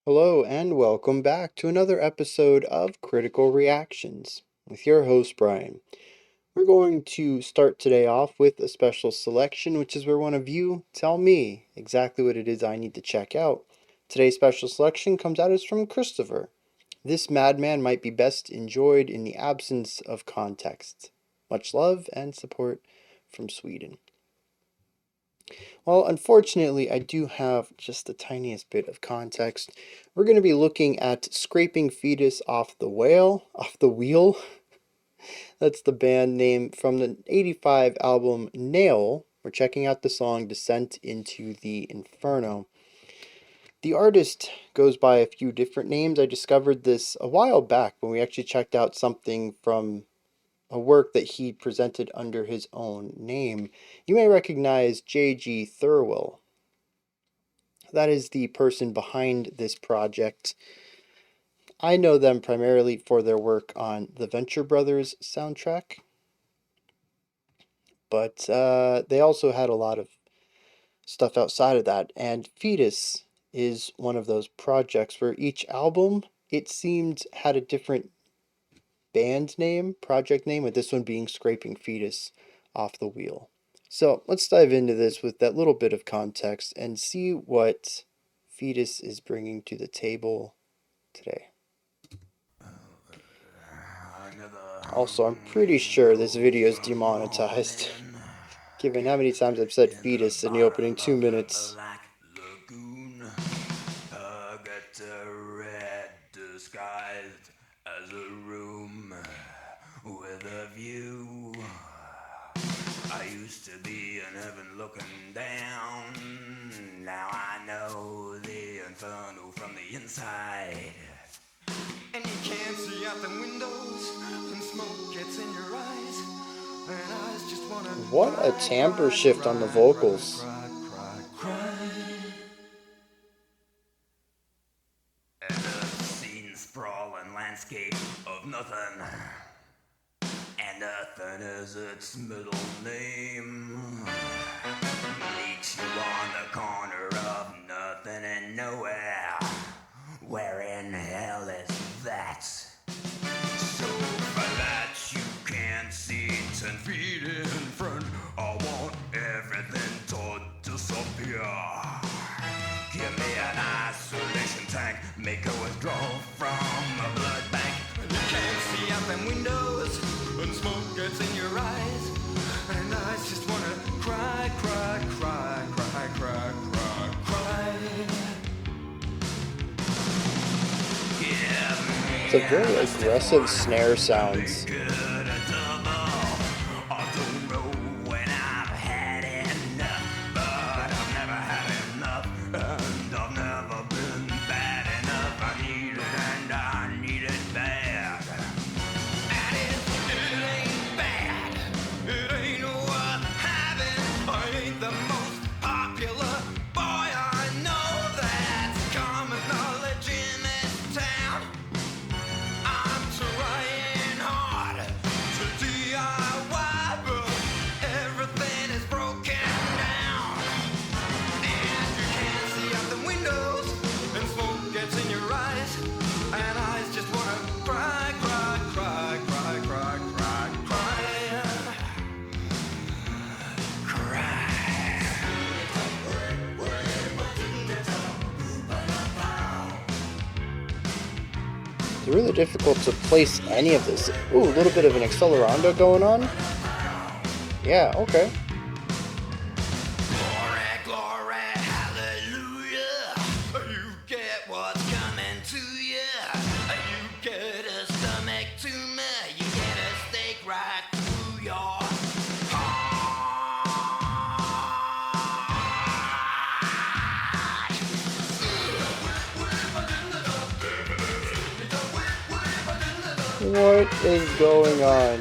Hello, and welcome back to another episode of Critical Reactions with your host, Bryan. We're going to start today off with a special selection, which is where one of you tell me exactly what it is I need to check out. Today's special selection comes out as from Christopher. This madman might be best enjoyed in the absence of context. Much love and support from Sweden. Well, unfortunately, I do have just the tiniest bit of context. We're going to be looking at Scraping Foetus off the wheel. That's the band name from the '85 album Nail. We're checking out the song Descent into the Inferno. The artist goes by a few different names. I discovered this a while back when we actually checked out something from a work that he presented under his own name. You may recognize J.G. Thirlwell. That is the person behind this project. I know them primarily for their work on the Venture Brothers soundtrack, but they also had a lot of stuff outside of that, and Foetus is one of those projects where each album, it seemed, had a different band name, project name, with this one being Scraping Foetus off the Wheel. So let's dive into this with that little bit of context and see what Foetus is bringing to the table today. Also, I'm pretty sure this video is demonetized, given how many times I've said fetus in the opening 2 minutes. Disguised as a room with a view. I used to be in heaven looking down. Now I know the Inferno from the inside. And you can't see out the windows when smoke gets in your eyes. And eyes just wanna What a timbre shift on the vocals. And a scene sprawling landscape of nothing. And nothing is its middle name. Meet you on the corner of nothing and nowhere. Where in hell is that? So for that you can't see 10 feet in front. I want everything to disappear. Give me an isolation tank. Make a withdrawal from a blood bank. You can't see out them windows when smoke gets in your eyes. And eyes just wanna cry, cry, cry, cry, cry, cry, cry. It's a very aggressive snare sounds. It's really difficult to place any of this. Ooh, a little bit of an accelerando going on. Yeah, okay. Glory, glory, hallelujah. You get what's coming to you. You get a stomach tumor. You get a stake right through your heart. What is going on?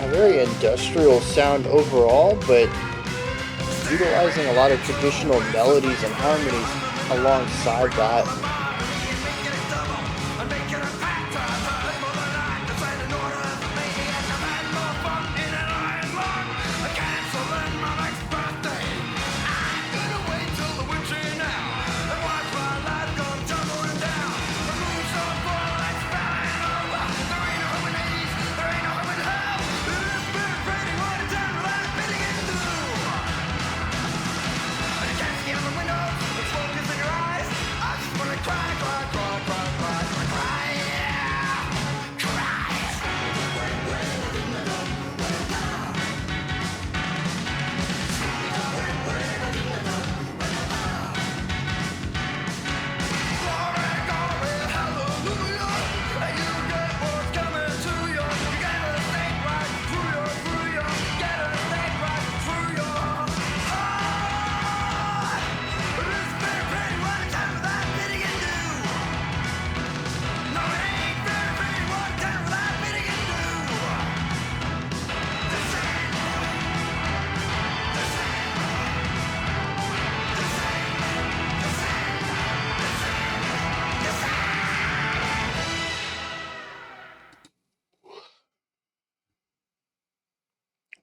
A very industrial sound overall, but utilizing a lot of traditional melodies and harmonies alongside that.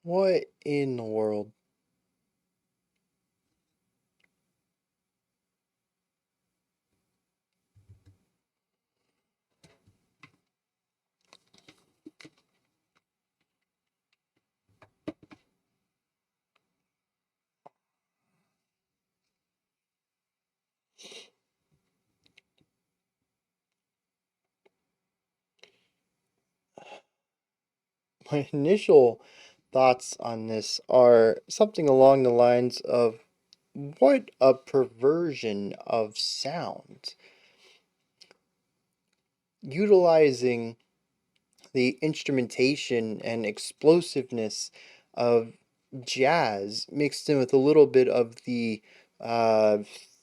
What in the world? My initial thoughts on this are something along the lines of what a perversion of sound. Utilizing the instrumentation and explosiveness of jazz mixed in with a little bit of the uh,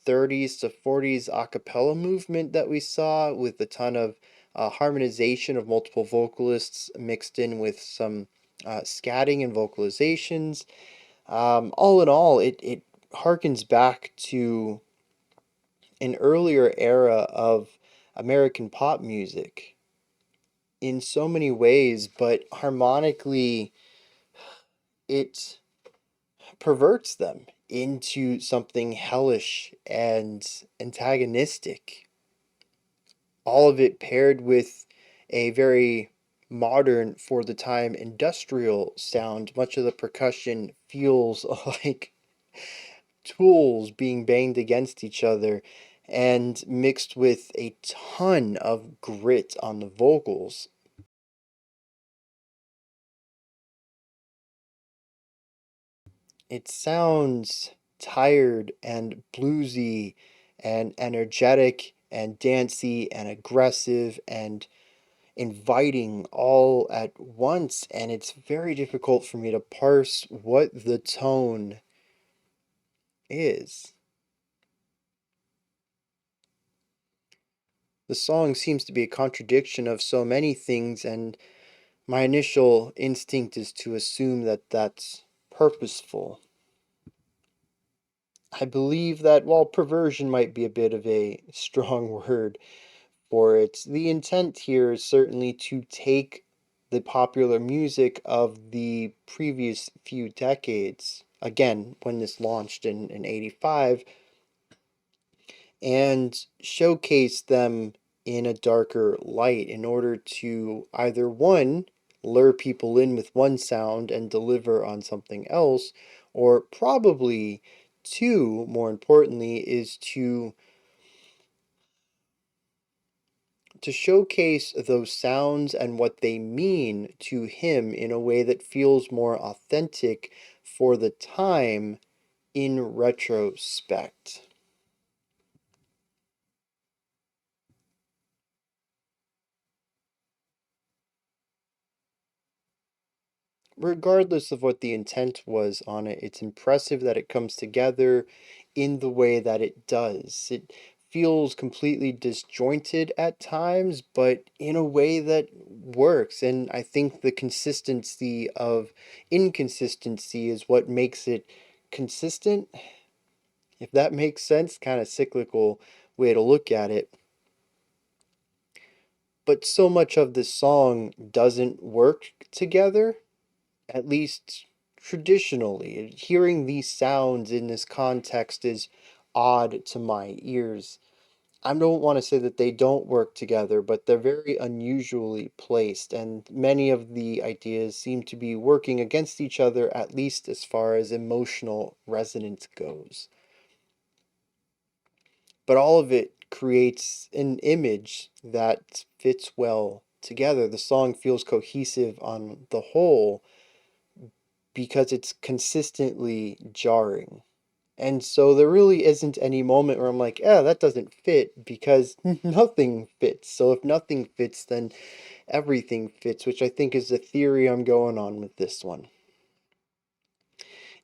30s to 40s a cappella movement that we saw with a ton of harmonization of multiple vocalists mixed in with some scatting and vocalizations. All in all, it harkens back to an earlier era of American pop music in so many ways, but harmonically, it perverts them into something hellish and antagonistic. All of it paired with a very modern, for the time, industrial sound. Much of the percussion feels like tools being banged against each other and mixed with a ton of grit on the vocals. It sounds tired and bluesy and energetic and dancey and aggressive and inviting all at once, and it's very difficult for me to parse what the tone is. The song seems to be a contradiction of so many things, and my initial instinct is to assume that that's purposeful. I believe that while perversion might be a bit of a strong word for it, the intent here is certainly to take the popular music of the previous few decades, again, when this launched in 85, and showcase them in a darker light in order to either one, lure people in with one sound and deliver on something else, or probably two, more importantly, is to showcase those sounds and what they mean to him in a way that feels more authentic for the time in retrospect. Regardless of what the intent was on it, it's impressive that it comes together in the way that it does. It feels completely disjointed at times, but in a way that works, and I think the consistency of inconsistency is what makes it consistent, if that makes sense. Kind of cyclical way to look at it. But so much of the song doesn't work together, at least traditionally. Hearing these sounds in this context is odd to my ears. I don't want to say that they don't work together, but they're very unusually placed, and many of the ideas seem to be working against each other, at least as far as emotional resonance goes. But all of it creates an image that fits well together. The song feels cohesive on the whole because it's consistently jarring. And so there really isn't any moment where I'm like, yeah, that doesn't fit, because nothing fits. So if nothing fits, then everything fits, which I think is the theory I'm going on with this one.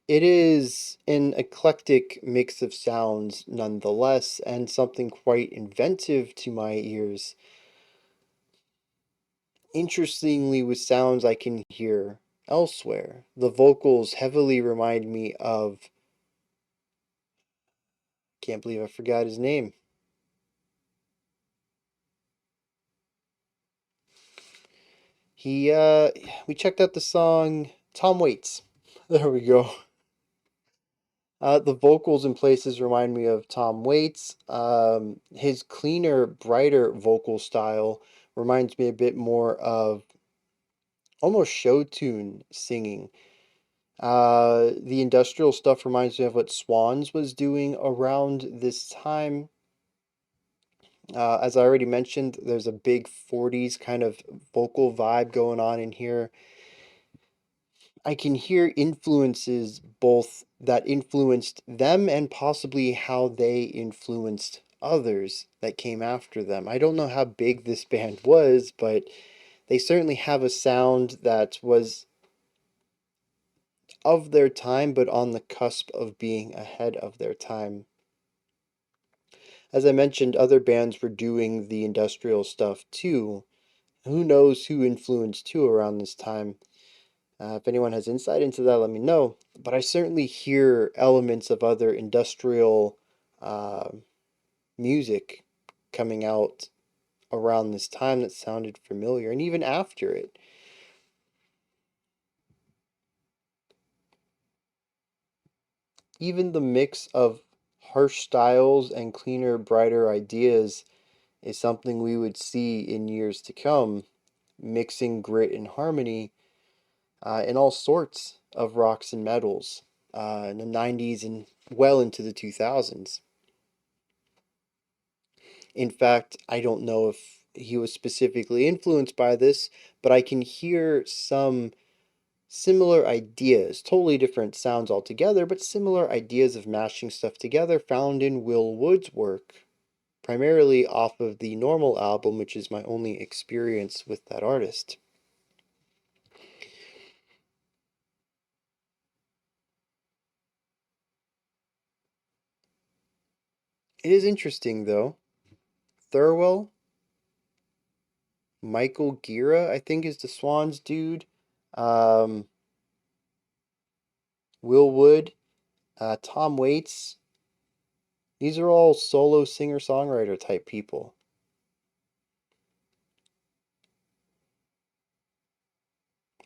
It is an eclectic mix of sounds nonetheless, and something quite inventive to my ears. Interestingly, with sounds I can hear elsewhere. The vocals heavily remind me of, can't believe I forgot his name. He we checked out the song Tom Waits. There we go. The vocals in places remind me of Tom Waits. His cleaner, brighter vocal style reminds me a bit more of almost show tune singing. The industrial stuff reminds me of what Swans was doing around this time. As I already mentioned, there's a big 40s kind of vocal vibe going on in here. I can hear influences both that influenced them and possibly how they influenced others that came after them. I don't know how big this band was, but they certainly have a sound that was of their time, but on the cusp of being ahead of their time. As I mentioned, other bands were doing the industrial stuff too. Who knows who influenced who around this time? If anyone has insight into that, let me know. But I certainly hear elements of other industrial uh, music coming out around this time that sounded familiar, and even after it. Even the mix of harsh styles and cleaner, brighter ideas is something we would see in years to come, mixing grit and harmony in all sorts of rocks and metals in the 90s and well into the 2000s. In fact, I don't know if he was specifically influenced by this, but I can hear some similar ideas, totally different sounds altogether, but similar ideas of mashing stuff together found in Will Wood's work, primarily off of the Normal album, which is my only experience with that artist. It is interesting though. Thurwell, Michael Gira, I think is the Swans dude. Um, Will Wood, Tom Waits. These are all solo singer-songwriter type people.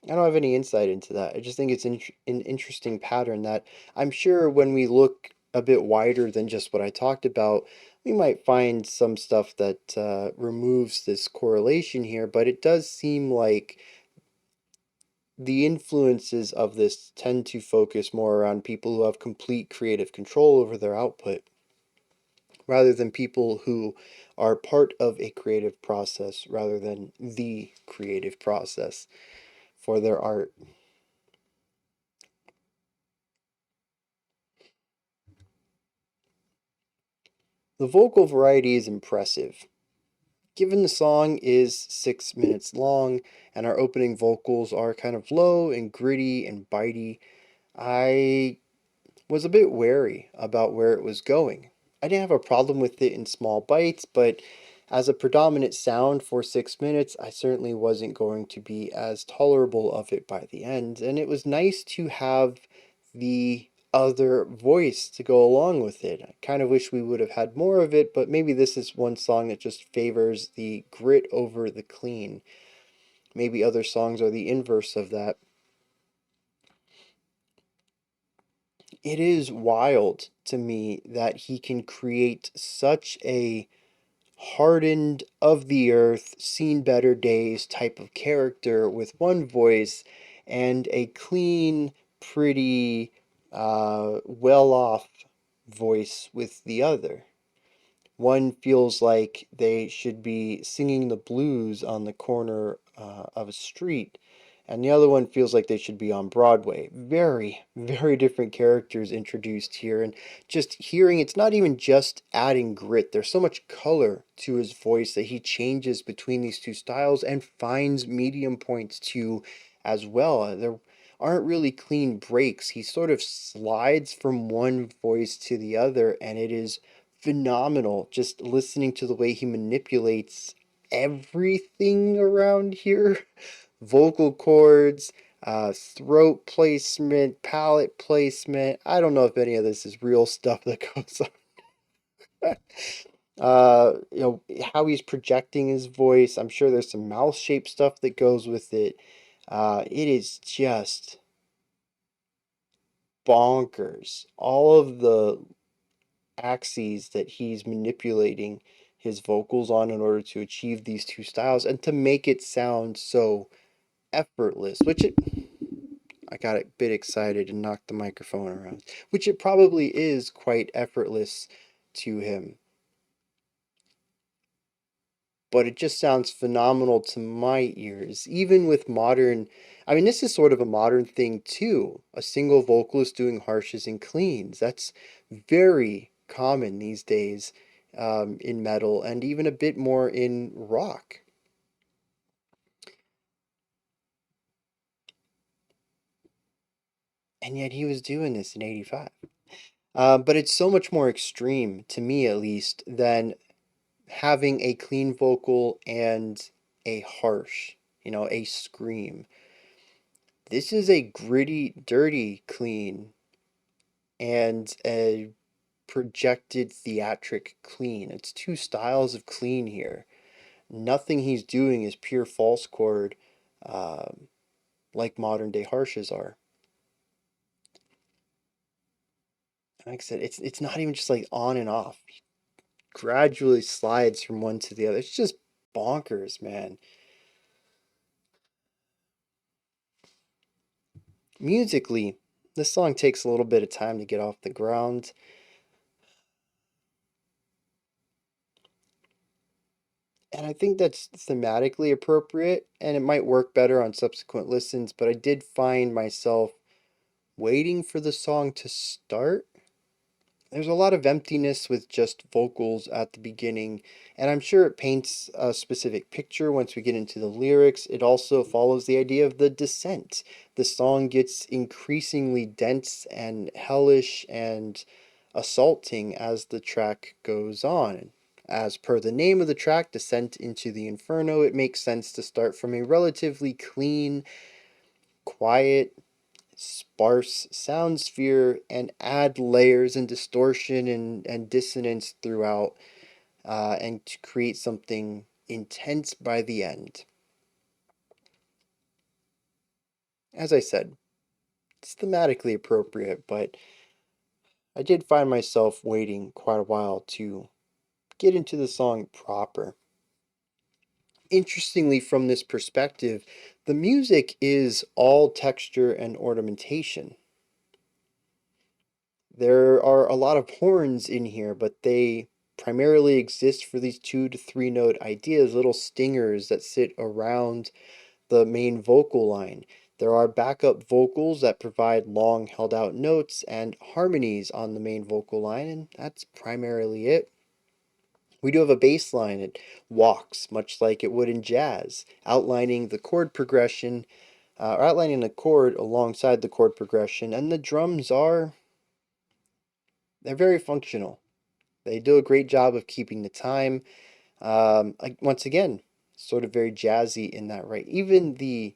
I don't have any insight into that. I just think it's an interesting pattern that I'm sure when we look a bit wider than just what I talked about, we might find some stuff that removes this correlation here, but it does seem like the influences of this tend to focus more around people who have complete creative control over their output rather than people who are part of a creative process rather than the creative process for their art. The vocal variety is impressive. Given the song is 6 minutes long and our opening vocals are kind of low and gritty and bitey, I was a bit wary about where it was going. I didn't have a problem with it in small bites, but as a predominant sound for 6 minutes, I certainly wasn't going to be as tolerable of it by the end. And it was nice to have the other voice to go along with it. I kind of wish we would have had more of it, but maybe this is one song that just favors the grit over the clean. Maybe other songs are the inverse of that. It is wild to me that he can create such a hardened, of the earth, seen better days type of character with one voice and a clean, pretty, well off voice with the other. One feels like they should be singing the blues on the corner of a street, and the other one feels like they should be on Broadway. Very, very different characters introduced here, and just hearing it's not even just adding grit. There's so much color to his voice that he changes between these two styles and finds medium points too as well. There aren't really clean breaks. He sort of slides from one voice to the other, and it is phenomenal just listening to the way he manipulates everything around here. Vocal cords, throat placement, palate placement. I don't know if any of this is real stuff that goes on. How he's projecting his voice. I'm sure there's some mouth shape stuff that goes with it. It is just bonkers. All of the axes that he's manipulating his vocals on in order to achieve these two styles and to make it sound so effortless, which it I got a bit excited and knocked the microphone around, which it probably is quite effortless to him. But it just sounds phenomenal to my ears, even with modern. I mean, this is sort of a modern thing too. A single vocalist doing harshes and cleans. That's very common these days in metal and even a bit more in rock. And yet he was doing this in '85. But it's so much more extreme, to me at least, than having a clean vocal and a harsh, a scream. This is a gritty, dirty clean and a projected theatric clean. It's two styles of clean here. Nothing he's doing is pure false chord um, like modern day harshes are. Like I said, it's not even just like on and off. He gradually slides from one to the other. It's just bonkers, man. Musically, this song takes a little bit of time to get off the ground. And I think that's thematically appropriate and it might work better on subsequent listens, but I did find myself waiting for the song to start. There's a lot of emptiness with just vocals at the beginning, and I'm sure it paints a specific picture once we get into the lyrics. It also follows the idea of the descent. The song gets increasingly dense and hellish and assaulting as the track goes on. As per the name of the track, Descent into the Inferno, it makes sense to start from a relatively clean, quiet, sparse sound sphere and add layers and distortion and dissonance throughout and to create something intense by the end. As I said, it's thematically appropriate, but I did find myself waiting quite a while to get into the song proper. Interestingly, from this perspective, the music is all texture and ornamentation. There are a lot of horns in here, but they primarily exist for these 2 to 3 note ideas, little stingers that sit around the main vocal line. There are backup vocals that provide long held out notes and harmonies on the main vocal line, and that's primarily it. We do have a bass line. It walks, much like it would in jazz, outlining the chord progression, or outlining the chord alongside the chord progression, and the drums they're very functional. They do a great job of keeping the time. Once again, sort of very jazzy in that, right? Even the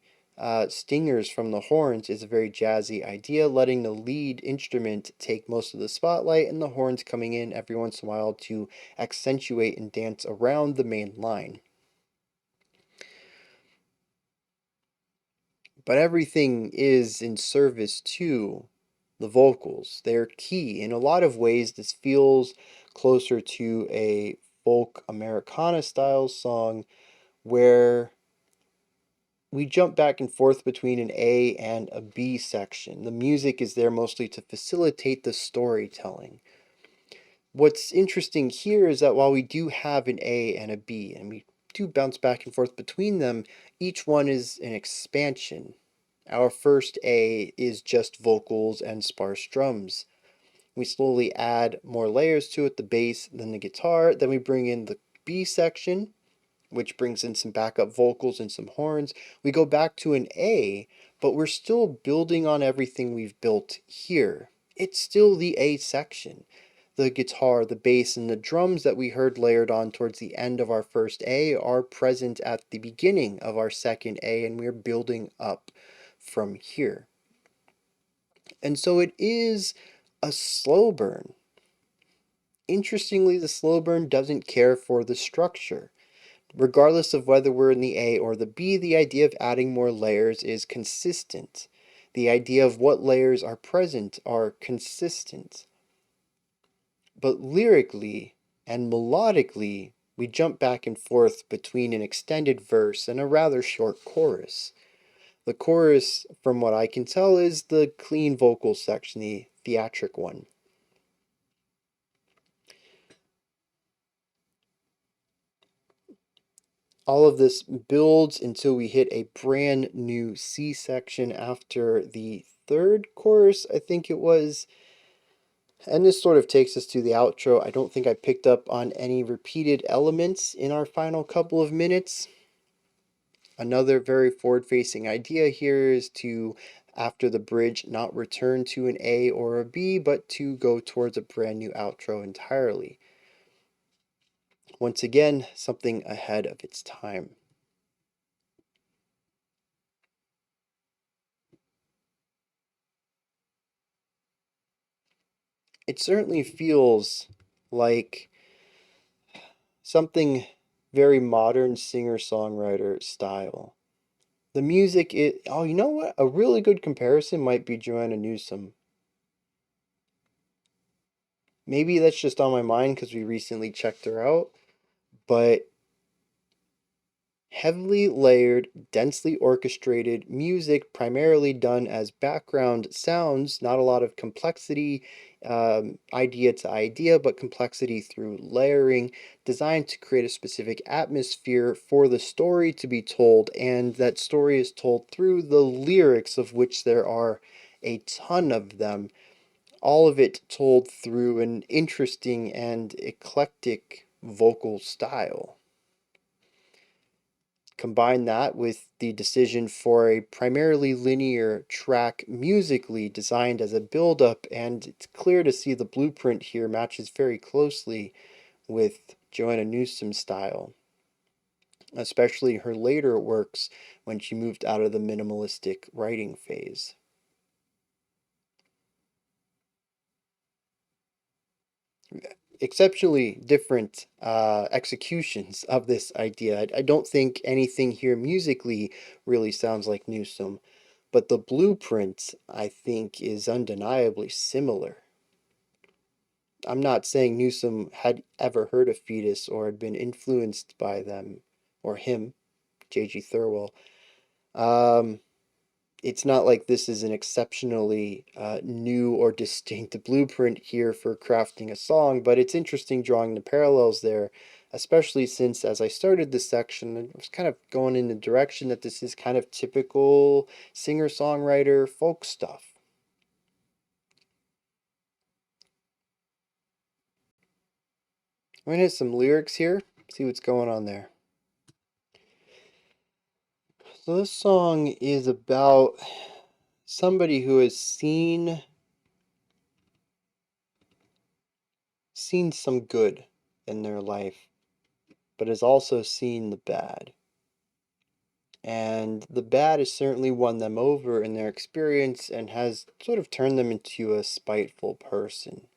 stingers from the horns is a very jazzy idea, letting the lead instrument take most of the spotlight and the horns coming in every once in a while to accentuate and dance around the main line. But everything is in service to the vocals. They're key. In a lot of ways, this feels closer to a folk Americana style song where we jump back and forth between an A and a B section. The music is there mostly to facilitate the storytelling. What's interesting here is that while we do have an A and a B, and we do bounce back and forth between them, each one is an expansion. Our first A is just vocals and sparse drums. We slowly add more layers to it, the bass, then the guitar, then we bring in the B section, which brings in some backup vocals and some horns. We go back to an A, but we're still building on everything we've built here. It's still the A section. The guitar, the bass, and the drums that we heard layered on towards the end of our first A are present at the beginning of our second A, and we're building up from here. And so it is a slow burn. Interestingly, the slow burn doesn't care for the structure. Regardless of whether we're in the A or the B, the idea of adding more layers is consistent. The idea of what layers are present are consistent. But lyrically and melodically, we jump back and forth between an extended verse and a rather short chorus. The chorus, from what I can tell, is the clean vocal section, the theatric one. All of this builds until we hit a brand new C section after the third chorus, I think it was. And this sort of takes us to the outro. I don't think I picked up on any repeated elements in our final couple of minutes. Another very forward-facing idea here is to, after the bridge, not return to an A or a B, but to go towards a brand new outro entirely. Once again, something ahead of its time. It certainly feels like something very modern singer-songwriter style. The music is, oh, you know what? A really good comparison might be Joanna Newsom. Maybe that's just on my mind because we recently checked her out, but heavily layered, densely orchestrated music, primarily done as background sounds, not a lot of complexity, idea to idea, but complexity through layering, designed to create a specific atmosphere for the story to be told, and that story is told through the lyrics, of which there are a ton of them, all of it told through an interesting and eclectic vocal style. Combine that with the decision for a primarily linear track musically designed as a build-up, and it's clear to see the blueprint here matches very closely with Joanna Newsom's style, especially her later works when she moved out of the minimalistic writing phase. Exceptionally different executions of this idea. I don't think anything here musically really sounds like Newsom, but the blueprint, I think, is undeniably similar. I'm not saying Newsom had ever heard of Foetus or had been influenced by them or him, J.G. Thirlwell. Um, it's not like this is an exceptionally new or distinct blueprint here for crafting a song, but it's interesting drawing the parallels there, especially since as I started this section, I was kind of going in the direction that this is kind of typical singer-songwriter folk stuff. I'm gonna hit some lyrics here, see what's going on there. So this song is about somebody who has seen some good in their life. but has also seen the bad. And the bad has certainly won them over in their experience and has sort of turned them into a spiteful person.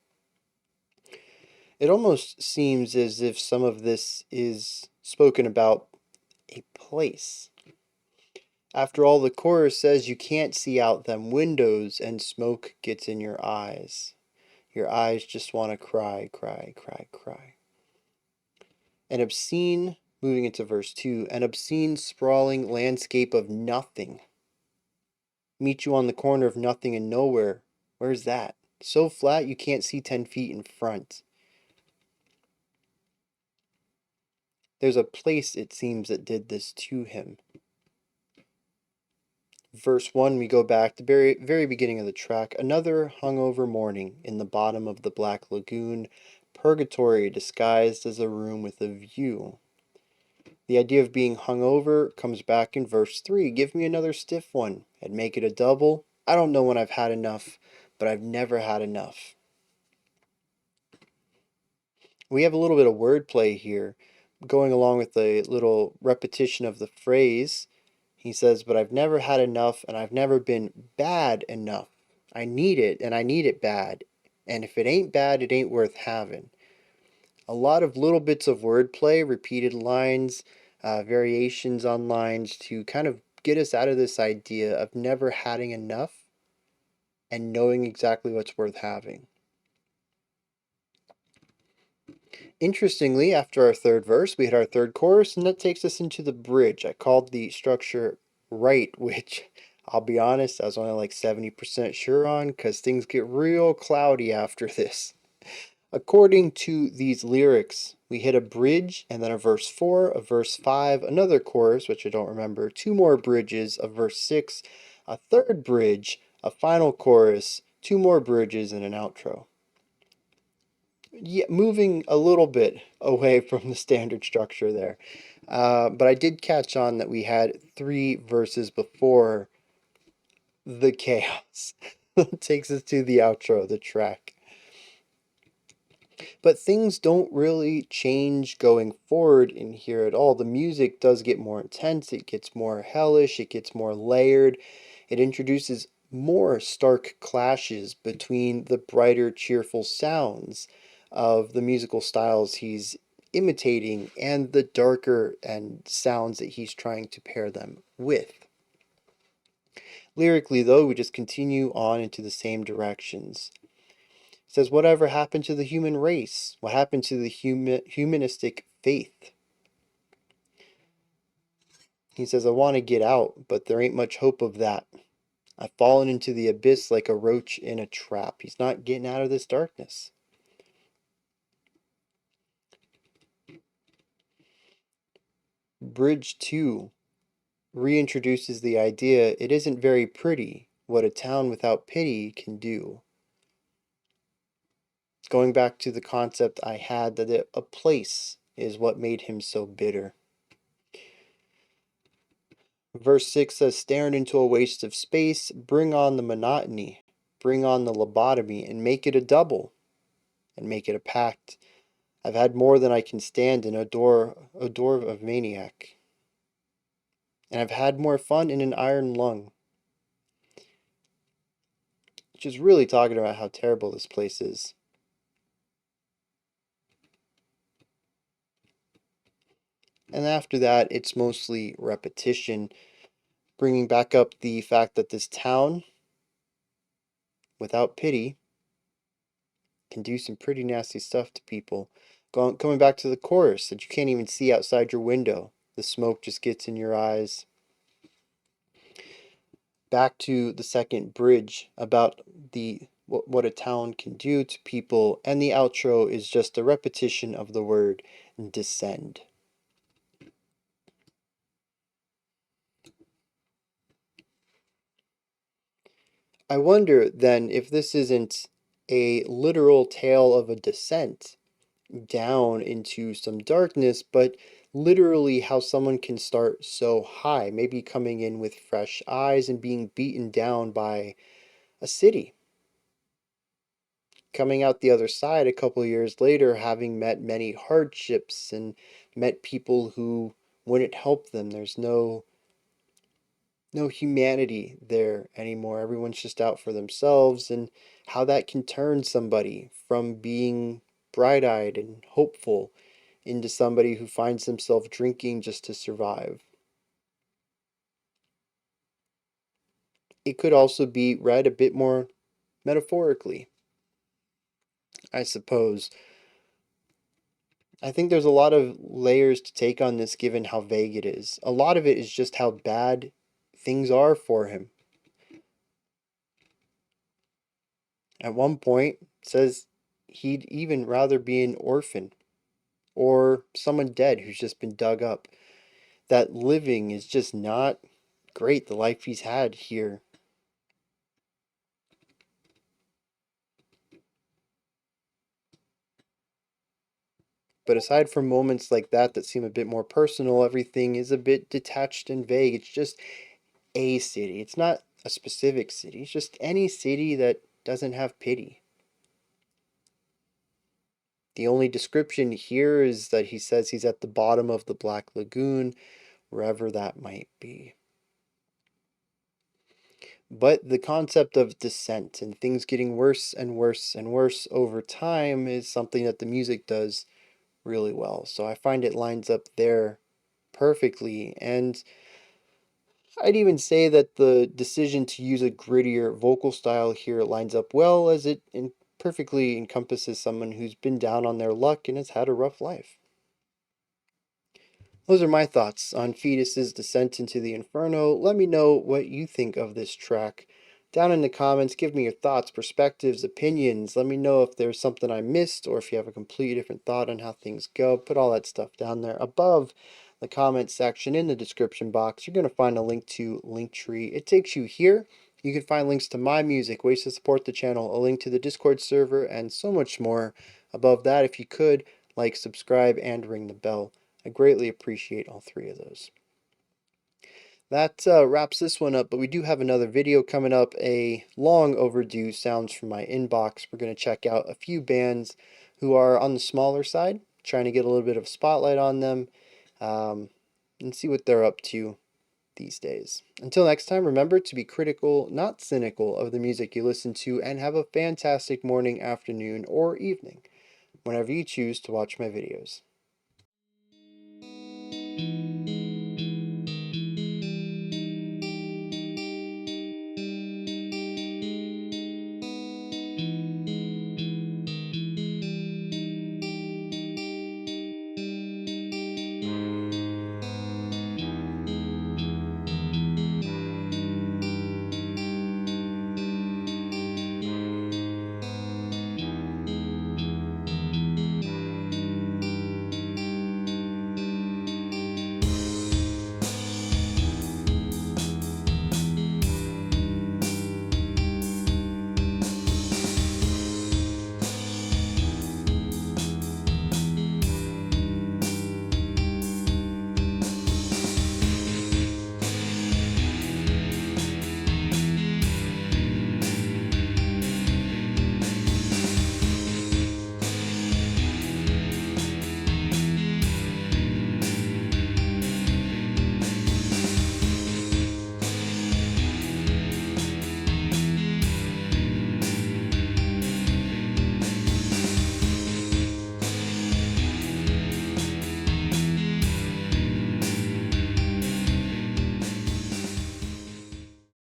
It almost seems as if some of this is spoken about a place. After all, the chorus says you can't see out them windows and smoke gets in your eyes. Your eyes just want to cry, cry, cry, cry. An obscene, moving into verse 2, an obscene, sprawling landscape of nothing. Meet you on the corner of nothing and nowhere. Where's that? So flat you can't see 10 feet in front. There's a place, it seems, that did this to him. Verse 1, we go back to the very, very beginning of the track. Another hungover morning in the bottom of the Black Lagoon, purgatory disguised as a room with a view. The idea of being hungover comes back in verse 3. Give me another stiff one and make it a double. I don't know when I've had enough, but I've never had enough. We have a little bit of wordplay here, going along with the little repetition of the phrase. He says, but I've never had enough and I've never been bad enough. I need it and I need it bad. And if it ain't bad, it ain't worth having. A lot of little bits of wordplay, repeated lines, variations on lines to kind of get us out of this idea of never having enough and knowing exactly what's worth having. Interestingly, after our third verse, we hit our third chorus, and that takes us into the bridge. I called the structure right, which I'll be honest, I was only like 70% sure on because things get real cloudy after this. According to these lyrics, we hit a bridge and then a verse 4, a verse 5, another chorus, which I don't remember, two more bridges, a verse 6, a third bridge, a final chorus, two more bridges, and an outro. Yeah, moving a little bit away from the standard structure there. But I did catch on that we had three verses before the chaos. That takes us to the outro, the track. But things don't really change going forward in here at all. The music does get more intense, it gets more hellish, it gets more layered. It introduces more stark clashes between the brighter, cheerful sounds of the musical styles he's imitating and the darker and sounds that he's trying to pair them with. Lyrically, though, we just continue on into the same directions. It says, whatever happened to the human race? What happened to the humanistic faith? He says, I want to get out, but there ain't much hope of that. I've fallen into the abyss like a roach in a trap. He's not getting out of this darkness. Bridge 2 reintroduces the idea it isn't very pretty what a town without pity can do. Going back to the concept I had that a place is what made him so bitter. Verse 6 says, staring into a waste of space, bring on the monotony, bring on the lobotomy, and make it a double, and make it a pact. I've had more than I can stand in odor of maniac. And I've had more fun in an iron lung. Which is really talking about how terrible this place is. And after that, it's mostly repetition, bringing back up the fact that this town, without pity, can do some pretty nasty stuff to people. Coming back to the chorus, that you can't even see outside your window. The smoke just gets in your eyes. Back to the second bridge about what a town can do to people, and the outro is just a repetition of the word descend. I wonder then if this isn't a literal tale of a descent down into some darkness, but literally how someone can start so high, maybe coming in with fresh eyes and being beaten down by a city. Coming out the other side a couple of years later, having met many hardships and met people who wouldn't help them. There's no humanity there anymore. Everyone's just out for themselves, and how that can turn somebody from being bright-eyed and hopeful into somebody who finds themselves drinking just to survive. It could also be read a bit more metaphorically, I suppose. I think there's a lot of layers to take on this given how vague it is. A lot of it is just how bad things are for him. At one point, it says he'd even rather be an orphan or someone dead who's just been dug up. That living is just not great, the life he's had here. But aside from moments like that seem a bit more personal, everything is a bit detached and vague. It's just a city. It's not a specific city. It's just any city that doesn't have pity. The only description here is that he says he's at the bottom of the Black Lagoon, wherever that might be. But the concept of descent and things getting worse and worse and worse over time is something that the music does really well. So I find it lines up there perfectly. And I'd even say that the decision to use a grittier vocal style here lines up well, as it perfectly encompasses someone who's been down on their luck and has had a rough life. Those are my thoughts on Foetus's descent into the Inferno. Let me know what you think of this track. Down in the comments, give me your thoughts, perspectives, opinions. Let me know if there's something I missed or if you have a completely different thought on how things go. Put all that stuff down there above the comment section in the description box. You're going to find a link to Linktree. It takes you here. You can find links to my music, ways to support the channel, a link to the Discord server, and so much more. Above that, if you could, like, subscribe, and ring the bell. I greatly appreciate all three of those. That wraps this one up, but we do have another video coming up, a long overdue Sounds from my inbox. We're going to check out a few bands who are on the smaller side, trying to get a little bit of spotlight on them, and see what they're up to these days. Until next time, remember to be critical, not cynical, of the music you listen to, and have a fantastic morning, afternoon, or evening, whenever you choose to watch my videos.